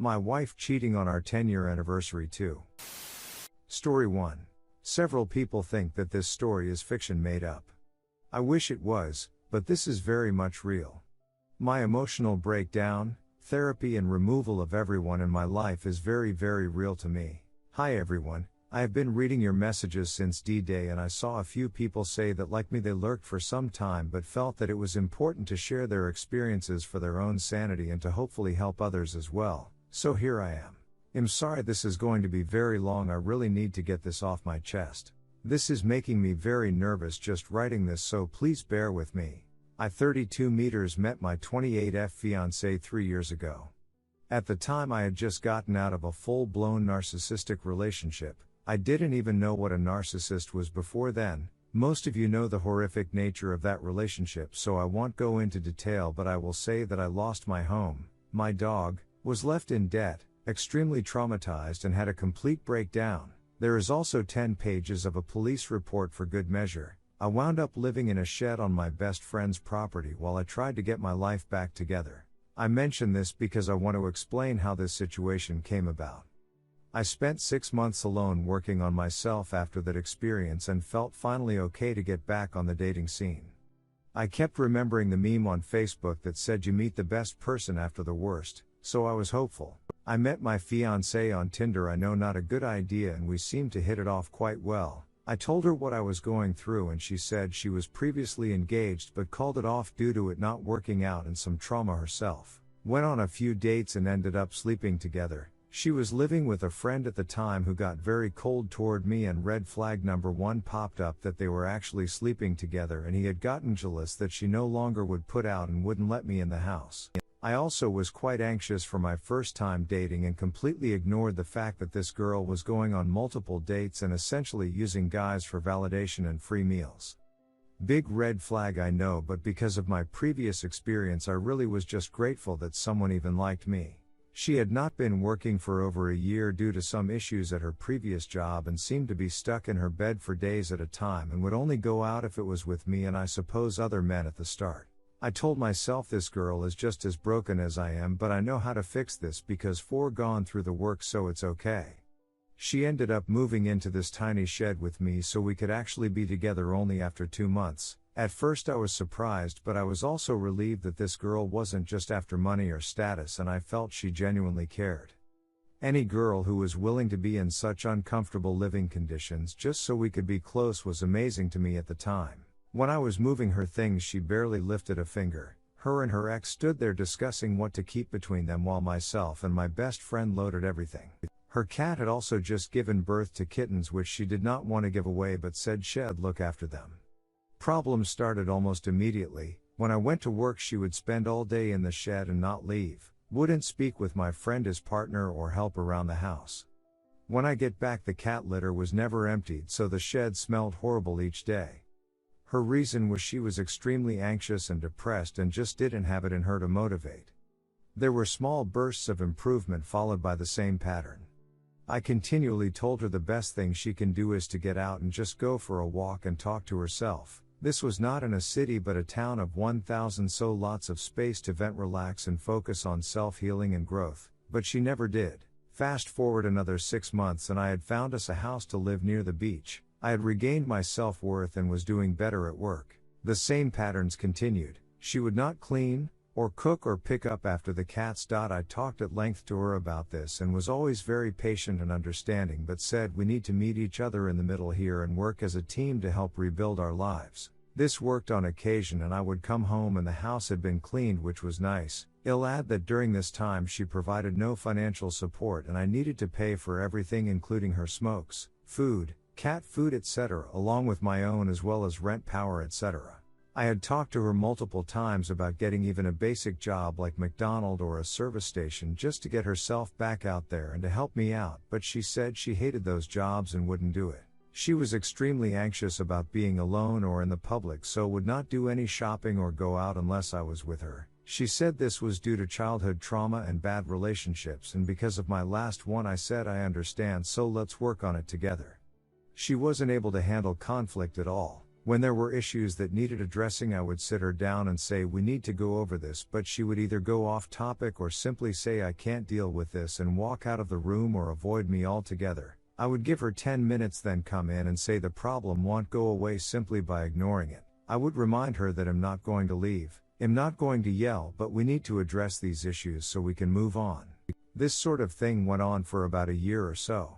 My wife cheating on our 10-year anniversary too. Story 1. Several people think that this story is fiction made up. I wish it was, but this is very much real. My emotional breakdown, therapy and removal of everyone in my life is very real to me. Hi everyone, I have been reading your messages since D-Day and I saw a few people say that like me they lurked for some time but felt that it was important to share their experiences for their own sanity and to hopefully help others as well, so here I am. I'm sorry this is going to be very long, I really need to get this off my chest. This is making me very nervous just writing this, so please bear with me. I 32 meters met my 28F fiancé 3 years ago. At the time I had just gotten out of a full-blown narcissistic relationship. I didn't even know what a narcissist was before then. Most of you know the horrific nature of that relationship, so I won't go into detail, but I will say that I lost my home, my dog, was left in debt, extremely traumatized and had a complete breakdown. There is also 10 pages of a police report for good measure. I wound up living in a shed on my best friend's property while I tried to get my life back together. I mention this because I want to explain how this situation came about. I spent 6 months alone working on myself after that experience and felt finally okay to get back on the dating scene. I kept remembering the meme on Facebook that said you meet the best person after the worst, so I was hopeful. I met my fiancé on Tinder. I know, not a good idea, and we seemed to hit it off quite well. I told her what I was going through and she said she was previously engaged but called it off due to it not working out and some trauma herself. Went on a few dates and ended up sleeping together. She was living with a friend at the time who got very cold toward me, and red flag number 1 popped up that they were actually sleeping together, and he had gotten jealous that she no longer would put out and wouldn't let me in the house. I also was quite anxious for my first time dating and completely ignored the fact that this girl was going on multiple dates and essentially using guys for validation and free meals. Big red flag, I know, but because of my previous experience I really was just grateful that someone even liked me. She had not been working for over a year due to some issues at her previous job and seemed to be stuck in her bed for days at a time and would only go out if it was with me and I suppose other men at the start. I told myself this girl is just as broken as I am, but I know how to fix this because gone through the work, so it's okay. She ended up moving into this tiny shed with me so we could actually be together only after 2 months. At first I was surprised, but I was also relieved that this girl wasn't just after money or status, and I felt she genuinely cared. Any girl who was willing to be in such uncomfortable living conditions just so we could be close was amazing to me at the time. When I was moving her things she barely lifted a finger. Her and her ex stood there discussing what to keep between them while myself and my best friend loaded everything. Her cat had also just given birth to kittens which she did not want to give away but said she'd look after them. Problems started almost immediately. When I went to work she would spend all day in the shed and not leave, wouldn't speak with my friend as partner or help around the house. When I get back the cat litter was never emptied, so the shed smelled horrible each day. Her reason was she was extremely anxious and depressed and just didn't have it in her to motivate. There were small bursts of improvement followed by the same pattern. I continually told her the best thing she can do is to get out and just go for a walk and talk to herself. This was not in a city but a town of 1,000, so lots of space to vent, relax and focus on self-healing and growth, but she never did. Fast forward another 6 months and I had found us a house to live near the beach. I had regained my self-worth and was doing better at work. The same patterns continued. She would not clean, or cook or pick up after the cats. I talked at length to her about this and was always very patient and understanding, but said we need to meet each other in the middle here and work as a team to help rebuild our lives. This worked on occasion and I would come home and the house had been cleaned, which was nice. I'll add that during this time she provided no financial support and I needed to pay for everything including her smokes, food, cat food etc., along with my own as well as rent, power etc. I had talked to her multiple times about getting even a basic job like McDonald's or a service station just to get herself back out there and to help me out, but she said she hated those jobs and wouldn't do it. She was extremely anxious about being alone or in the public, so would not do any shopping or go out unless I was with her. She said this was due to childhood trauma and bad relationships, and because of my last one I said I understand, so let's work on it together. She wasn't able to handle conflict at all. When there were issues that needed addressing, I would sit her down and say we need to go over this, but she would either go off topic or simply say I can't deal with this and walk out of the room or avoid me altogether. I would give her 10 minutes, then come in and say the problem won't go away simply by ignoring it. I would remind her that I'm not going to leave, I'm not going to yell, but we need to address these issues so we can move on. This sort of thing went on for about a year or so.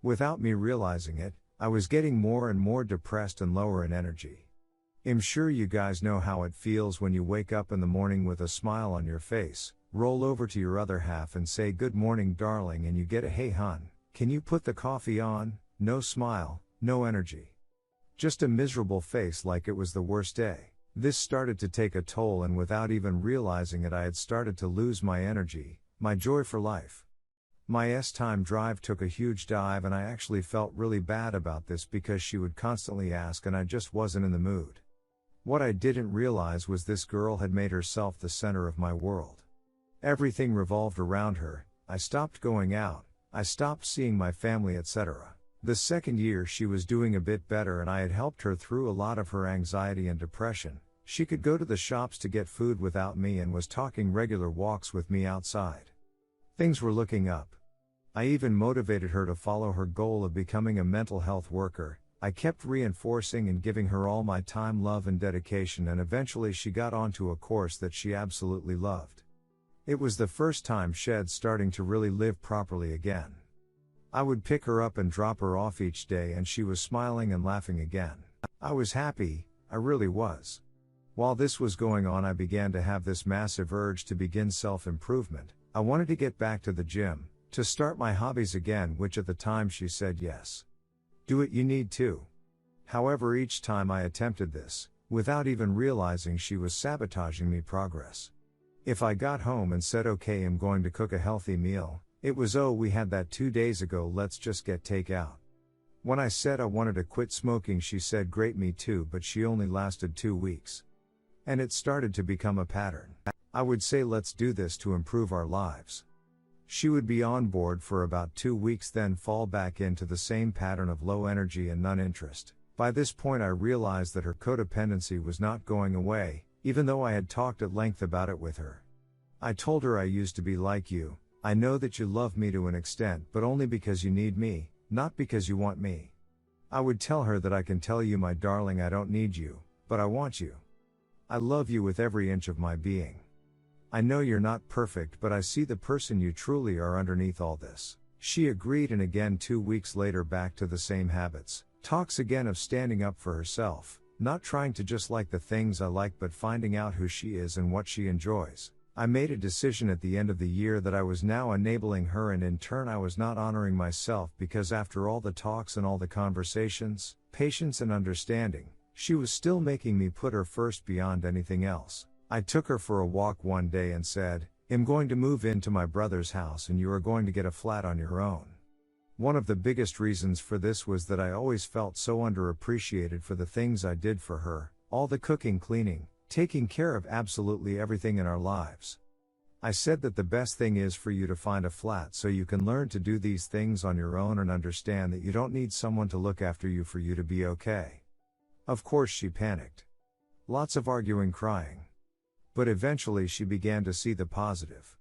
Without me realizing it, I was getting more and more depressed and lower in energy. I'm sure you guys know how it feels when you wake up in the morning with a smile on your face, roll over to your other half and say good morning darling, and you get a hey hun, can you put the coffee on? No smile, no energy. Just a miserable face like it was the worst day. This started to take a toll, and without even realizing it I had started to lose my energy, my joy for life. My S-time drive took a huge dive, and I actually felt really bad about this because she would constantly ask and I just wasn't in the mood. What I didn't realize was this girl had made herself the center of my world. Everything revolved around her. I stopped going out, I stopped seeing my family, etc. The second year she was doing a bit better and I had helped her through a lot of her anxiety and depression. She could go to the shops to get food without me and was taking regular walks with me outside. Things were looking up. I even motivated her to follow her goal of becoming a mental health worker. I kept reinforcing and giving her all my time, love and dedication, and eventually she got onto a course that she absolutely loved. It was the first time she'd starting to really live properly again. I would pick her up and drop her off each day and she was smiling and laughing again. I was happy, I really was. While this was going on, I began to have this massive urge to begin self-improvement. I wanted to get back to the gym, to start my hobbies again, which at the time she said yes. Do it, you need to. However, each time I attempted this, without even realizing she was sabotaging me progress. If I got home and said okay, I'm going to cook a healthy meal, it was oh we had that 2 days ago, let's just get takeout. When I said I wanted to quit smoking, she said great, me too, but she only lasted 2 weeks. And it started to become a pattern. I would say let's do this to improve our lives. She would be on board for about 2 weeks, then fall back into the same pattern of low energy and none interest. By this point I realized that her codependency was not going away, even though I had talked at length about it with her. I told her I used to be like you. I know that you love me to an extent, but only because you need me, not because you want me. I would tell her that I can tell you, my darling, I don't need you, but I want you. I love you with every inch of my being. I know you're not perfect, but I see the person you truly are underneath all this. She agreed, and again 2 weeks later back to the same habits. Talks again of standing up for herself, not trying to just like the things I like, but finding out who she is and what she enjoys. I made a decision at the end of the year that I was now enabling her, and in turn I was not honoring myself, because after all the talks and all the conversations, patience and understanding, she was still making me put her first beyond anything else. I took her for a walk one day and said, I'm going to move into my brother's house and you are going to get a flat on your own. One of the biggest reasons for this was that I always felt so underappreciated for the things I did for her, all the cooking, cleaning, taking care of absolutely everything in our lives. I said that the best thing is for you to find a flat so you can learn to do these things on your own and understand that you don't need someone to look after you for you to be okay. Of course she panicked. Lots of arguing, crying. But eventually she began to see the positive.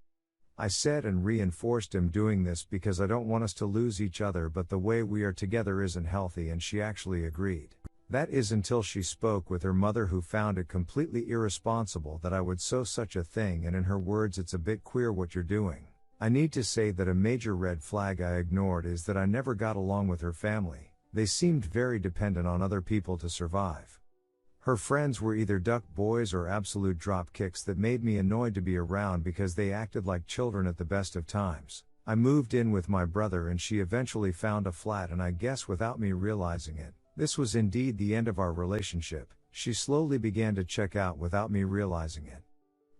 I said and reinforced, I'm doing this because I don't want us to lose each other, but the way we are together isn't healthy, and she actually agreed. That is until she spoke with her mother, who found it completely irresponsible that I would sow such a thing, and in her words, it's a bit queer what you're doing. I need to say that a major red flag I ignored is that I never got along with her family. They seemed very dependent on other people to survive. Her friends were either duck boys or absolute drop kicks that made me annoyed to be around because they acted like children at the best of times. I moved in with my brother and she eventually found a flat, and I guess without me realizing it, this was indeed the end of our relationship. She slowly began to check out without me realizing it.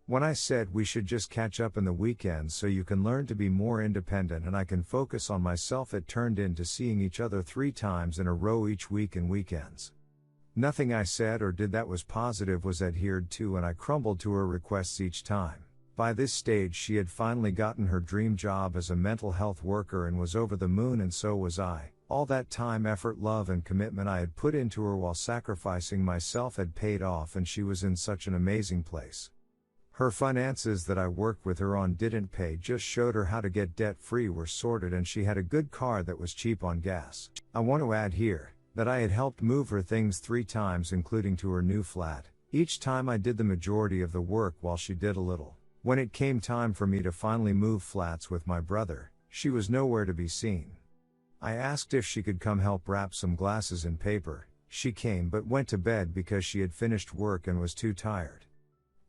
When I said we should just catch up in the weekends so you can learn to be more independent and I can focus on myself, it turned into seeing each other 3 times in a row each week and weekends. Nothing I said or did that was positive was adhered to, and I crumbled to her requests each time. By this stage she had finally gotten her dream job as a mental health worker and was over the moon, and so was I. All that time, effort, love and commitment I had put into her while sacrificing myself had paid off, and she was in such an amazing place. Her finances that I worked with her on didn't pay, just showed her how to get debt-free, were sorted, and she had a good car that was cheap on gas. I want to add here that I had helped move her things 3 times, including to her new flat. Each time I did the majority of the work while she did a little. When it came time for me to finally move flats with my brother, she was nowhere to be seen. I asked if she could come help wrap some glasses in paper. She came but went to bed because she had finished work and was too tired.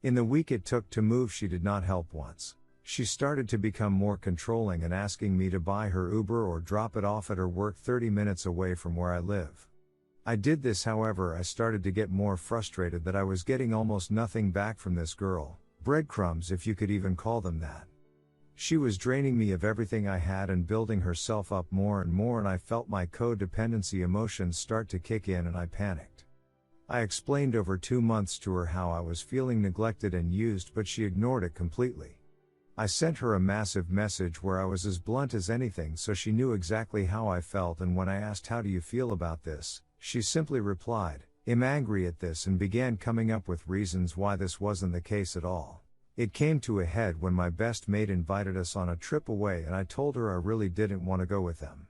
In the week it took to move, she did not help once. She started to become more controlling and asking me to buy her Uber or drop it off at her work 30 minutes away from where I live. I did this, however, I started to get more frustrated that I was getting almost nothing back from this girl. Breadcrumbs, if you could even call them that. She was draining me of everything I had and building herself up more and more, and I felt my codependency emotions start to kick in and I panicked. I explained over 2 months to her how I was feeling neglected and used, but she ignored it completely. I sent her a massive message where I was as blunt as anything so she knew exactly how I felt, and when I asked how do you feel about this, she simply replied, "I'm angry at this," and began coming up with reasons why this wasn't the case at all. It came to a head when my best mate invited us on a trip away and I told her I really didn't want to go with them.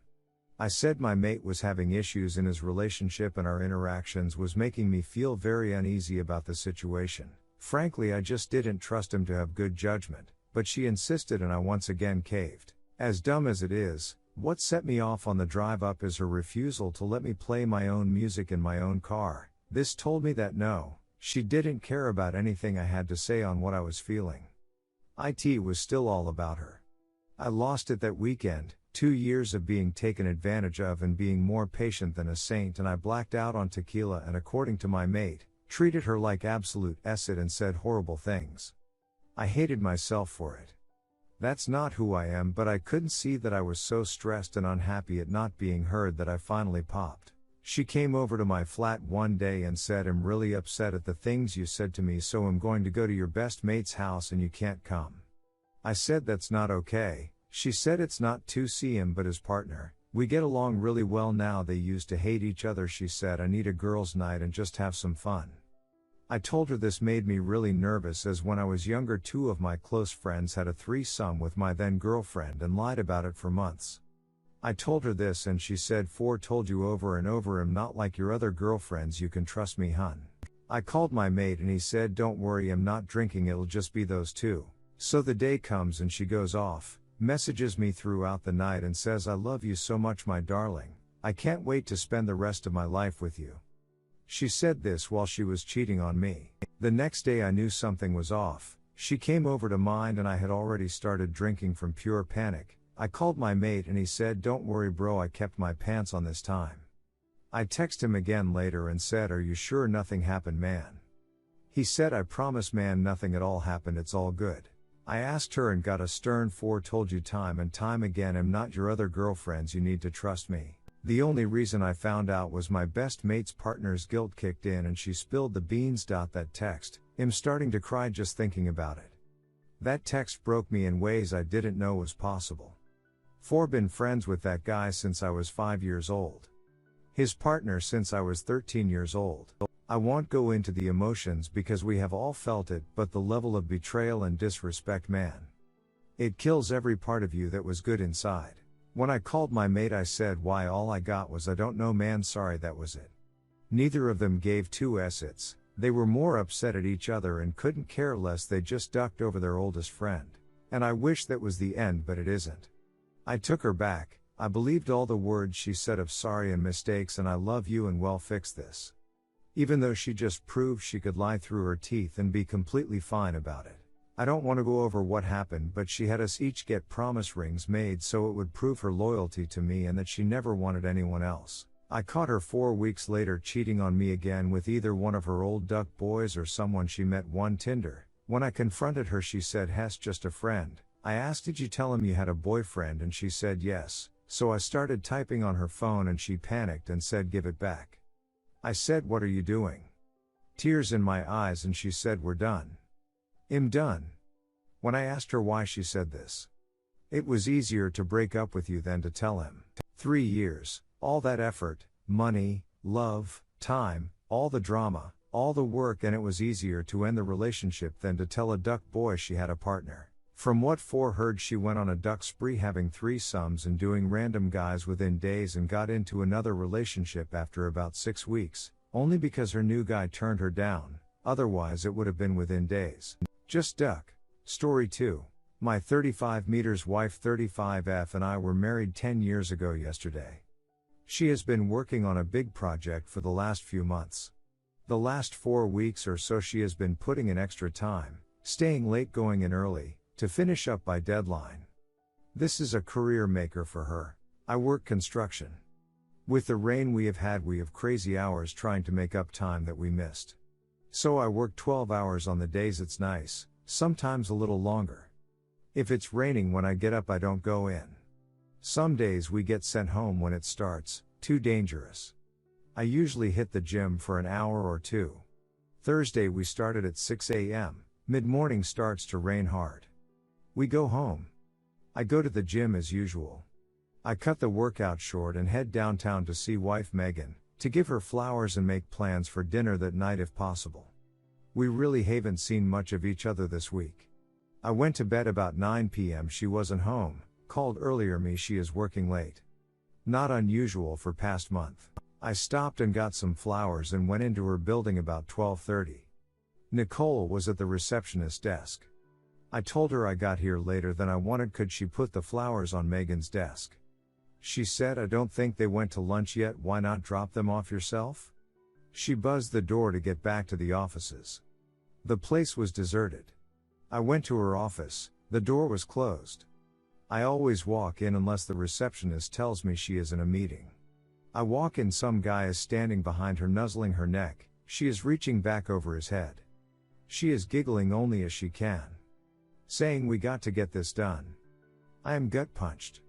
I said my mate was having issues in his relationship and our interactions was making me feel very uneasy about the situation. Frankly, I just didn't trust him to have good judgment, but she insisted and I once again caved. As dumb as it is, what set me off on the drive up is her refusal to let me play my own music in my own car. This told me that no, she didn't care about anything I had to say on what I was feeling. It was still all about her. I lost it that weekend, 2 years of being taken advantage of and being more patient than a saint, and I blacked out on tequila and, according to my mate, treated her like absolute acid and said horrible things. I hated myself for it. That's not who I am, but I couldn't see that I was so stressed and unhappy at not being heard that I finally popped. She came over to my flat one day and said, "I'm really upset at the things you said to me, so I'm going to go to your best mate's house and you can't come." I said that's not okay. She said it's not to see him but his partner. "We get along really well now, they used to hate each other." She said, "I need a girls' night and just have some fun." I told her this made me really nervous, as when I was younger 2 of my close friends had a threesome with my then girlfriend and lied about it for months. I told her this and she said, "4 told you over and over, I'm not like your other girlfriends, you can trust me, hun." I called my mate and he said, "Don't worry, I'm not drinking, it'll just be those 2. So the day comes and she goes off, messages me throughout the night and says, "I love you so much, my darling. I can't wait to spend the rest of my life with you." She said this while she was cheating on me. The next day I knew something was off. She came over to mine and I had already started drinking from pure panic. I called my mate and he said, "Don't worry bro, I kept my pants on this time." I texted him again later and said, "Are you sure nothing happened, man?" He said, "I promise man, nothing at all happened, it's all good." I asked her and got a stern 4 told you time and time again, I'm not your other girlfriends, you need to trust me. The only reason I found out was my best mate's partner's guilt kicked in and she spilled the beans. That text, I'm starting to cry just thinking about it. That text broke me in ways I didn't know was possible. 4 been friends with that guy since I was 5 years old. His partner since I was 13 years old. I won't go into the emotions because we have all felt it, but the level of betrayal and disrespect, man. It kills every part of you that was good inside. When I called my mate I said why, all I got was, "I don't know man, sorry," that was it. Neither of them gave 2 s's. They were more upset at each other and couldn't care less, they just ducked over their oldest friend. And I wish that was the end, but it isn't. I took her back, I believed all the words she said of sorry and mistakes and I love you and well fix this. Even though she just proved she could lie through her teeth and be completely fine about it. I don't want to go over what happened, but she had us each get promise rings made so it would prove her loyalty to me and that she never wanted anyone else. I caught her 4 weeks later cheating on me again with either one of her old duck boys or someone she met on Tinder. When I confronted her she said, "Hess, just a friend." I asked, "Did you tell him you had a boyfriend?" and she said yes. So I started typing on her phone and she panicked and said, "Give it back." I said, "What are you doing?" Tears in my eyes and she said, "We're done." I'm done. When I asked her why she said this. It was easier to break up with you than to tell him. 3 years. All that effort, money, love, time, all the drama, all the work, and it was easier to end the relationship than to tell a duck boy she had a partner. From what heard, she went on a duck spree, having threesomes and doing random guys within days, and got into another relationship after about 6 weeks, only because her new guy turned her down, otherwise it would have been within days. Just duck. Story 2. My 35 meters wife 35F and I were married 10 years ago yesterday. She has been working on a big project for the last few months. The last 4 weeks or so she has been putting in extra time, staying late, going in early, to finish up by deadline. This is a career maker for her. I work construction. With the rain we have crazy hours trying to make up time that we missed. So I work 12 hours on the days it's nice, sometimes a little longer. If it's raining when I get up, I don't go in. Some days we get sent home when it starts, too dangerous. I usually hit the gym for an hour or two. Thursday we started at 6 a.m., mid-morning starts to rain hard. We go home. I go to the gym as usual. I cut the workout short and head downtown to see wife Megan, to give her flowers and make plans for dinner that night if possible. We really haven't seen much of each other this week. I went to bed about 9 p.m. She wasn't home, called earlier me she is working late. Not unusual for past month. I stopped and got some flowers and went into her building about 12:30. Nicole was at the receptionist desk. I told her I got here later than I wanted. Could she put the flowers on Megan's desk? She said, I don't think they went to lunch yet, why not drop them off yourself? She buzzed the door to get back to the offices. The place was deserted. I went to her office, the door was closed. I always walk in unless the receptionist tells me she is in a meeting. I walk in, some guy is standing behind her nuzzling her neck, she is reaching back over his head. She is giggling only as she can, saying we got to get this done. I am gut punched.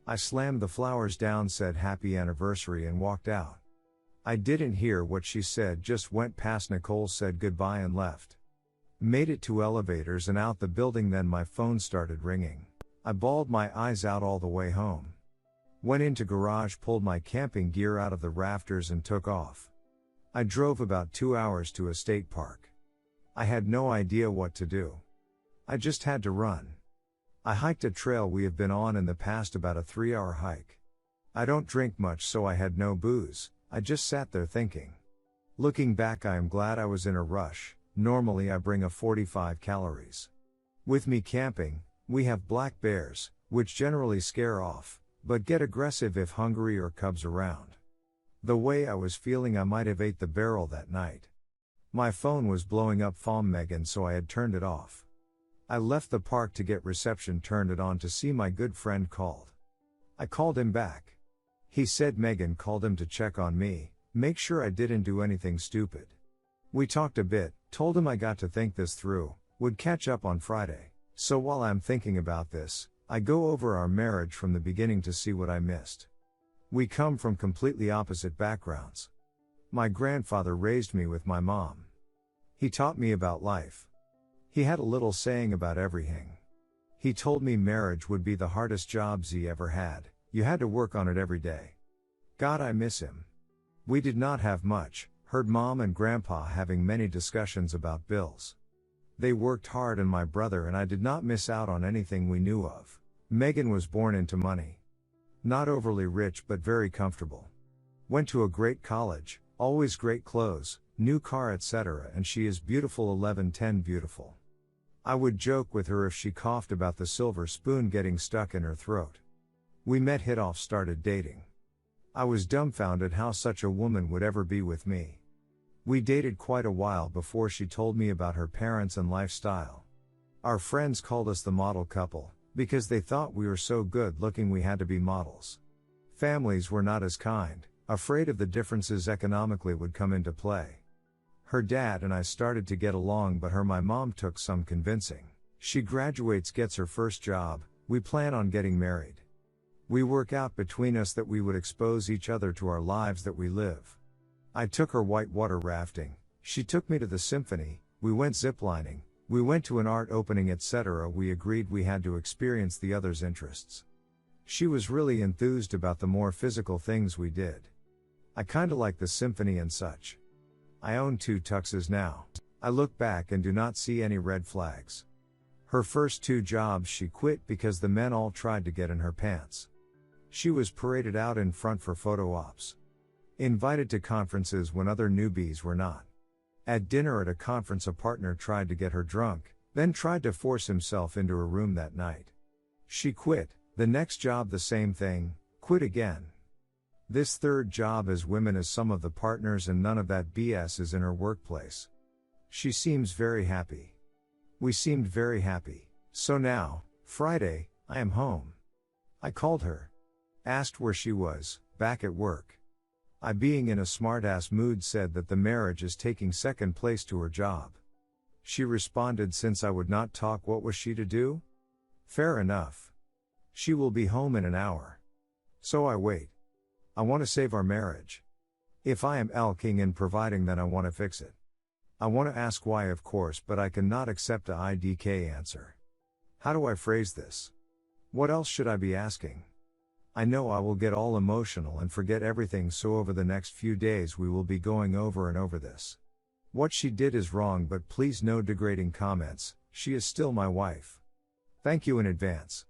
I slammed the flowers down, said happy anniversary and walked out. I didn't hear what she said, just went past Nicole, said goodbye and left. Made it to elevators and out the building, then my phone started ringing. I bawled my eyes out all the way home. Went into garage, pulled my camping gear out of the rafters and took off. I drove about 2 hours to a state park. I had no idea what to do. I just had to run. I hiked a trail we have been on in the past, about a 3-hour hike. I don't drink much, so I had no booze, I just sat there thinking. Looking back, I am glad I was in a rush. Normally I bring a 45 calories. With me camping, we have black bears, which generally scare off, but get aggressive if hungry or cubs around. The way I was feeling, I might have ate the barrel that night. My phone was blowing up from Megan, so I had turned it off. I left the park to get reception, turned it on to see my good friend called. I called him back. He said Megan called him to check on me, make sure I didn't do anything stupid. We talked a bit, told him I got to think this through, would catch up on Friday. So while I'm thinking about this, I go over our marriage from the beginning to see what I missed. We come from completely opposite backgrounds. My grandfather raised me with my mom. He taught me about life. He had a little saying about everything. He told me marriage would be the hardest jobs he ever had, you had to work on it every day. God, I miss him. We did not have much, heard mom and grandpa having many discussions about bills. They worked hard, and my brother and I did not miss out on anything we knew of. Megan was born into money. Not overly rich but very comfortable. Went to a great college, always great clothes, new car, etc., and she is beautiful, 11-10 beautiful. I would joke with her if she coughed about the silver spoon getting stuck in her throat. We met, hit off, started dating. I was dumbfounded how such a woman would ever be with me. We dated quite a while before she told me about her parents and lifestyle. Our friends called us the model couple, because they thought we were so good looking we had to be models. Families were not as kind, afraid of the differences economically would come into play. Her dad and I started to get along, but my mom took some convincing. She graduates, gets her first job, we plan on getting married. We work out between us that we would expose each other to our lives that we live. I took her whitewater rafting, she took me to the symphony, we went ziplining, we went to an art opening, etc. We agreed we had to experience the other's interests. She was really enthused about the more physical things we did. I kinda like the symphony and such. I own 2 tuxes now. I look back and do not see any red flags. Her first 2 jobs she quit because the men all tried to get in her pants. She was paraded out in front for photo ops. Invited to conferences when other newbies were not. At dinner at a conference a partner tried to get her drunk, then tried to force himself into her room that night. She quit. The next job the same thing, quit again. This third job as women as some of the partners and none of that BS is in her workplace. She seems very happy. We seemed very happy. So now, Friday, I am home. I called her. Asked where she was, back at work. I being in a smart-ass mood said that the marriage is taking second place to her job. She responded since I would not talk what was she to do? Fair enough. She will be home in an hour. So I wait. I want to save our marriage. If I am king in providing then I want to fix it. I want to ask why of course but I cannot accept a IDK answer. How do I phrase this? What else should I be asking? I know I will get all emotional and forget everything so over the next few days we will be going over and over this. What she did is wrong but please no degrading comments, she is still my wife. Thank you in advance.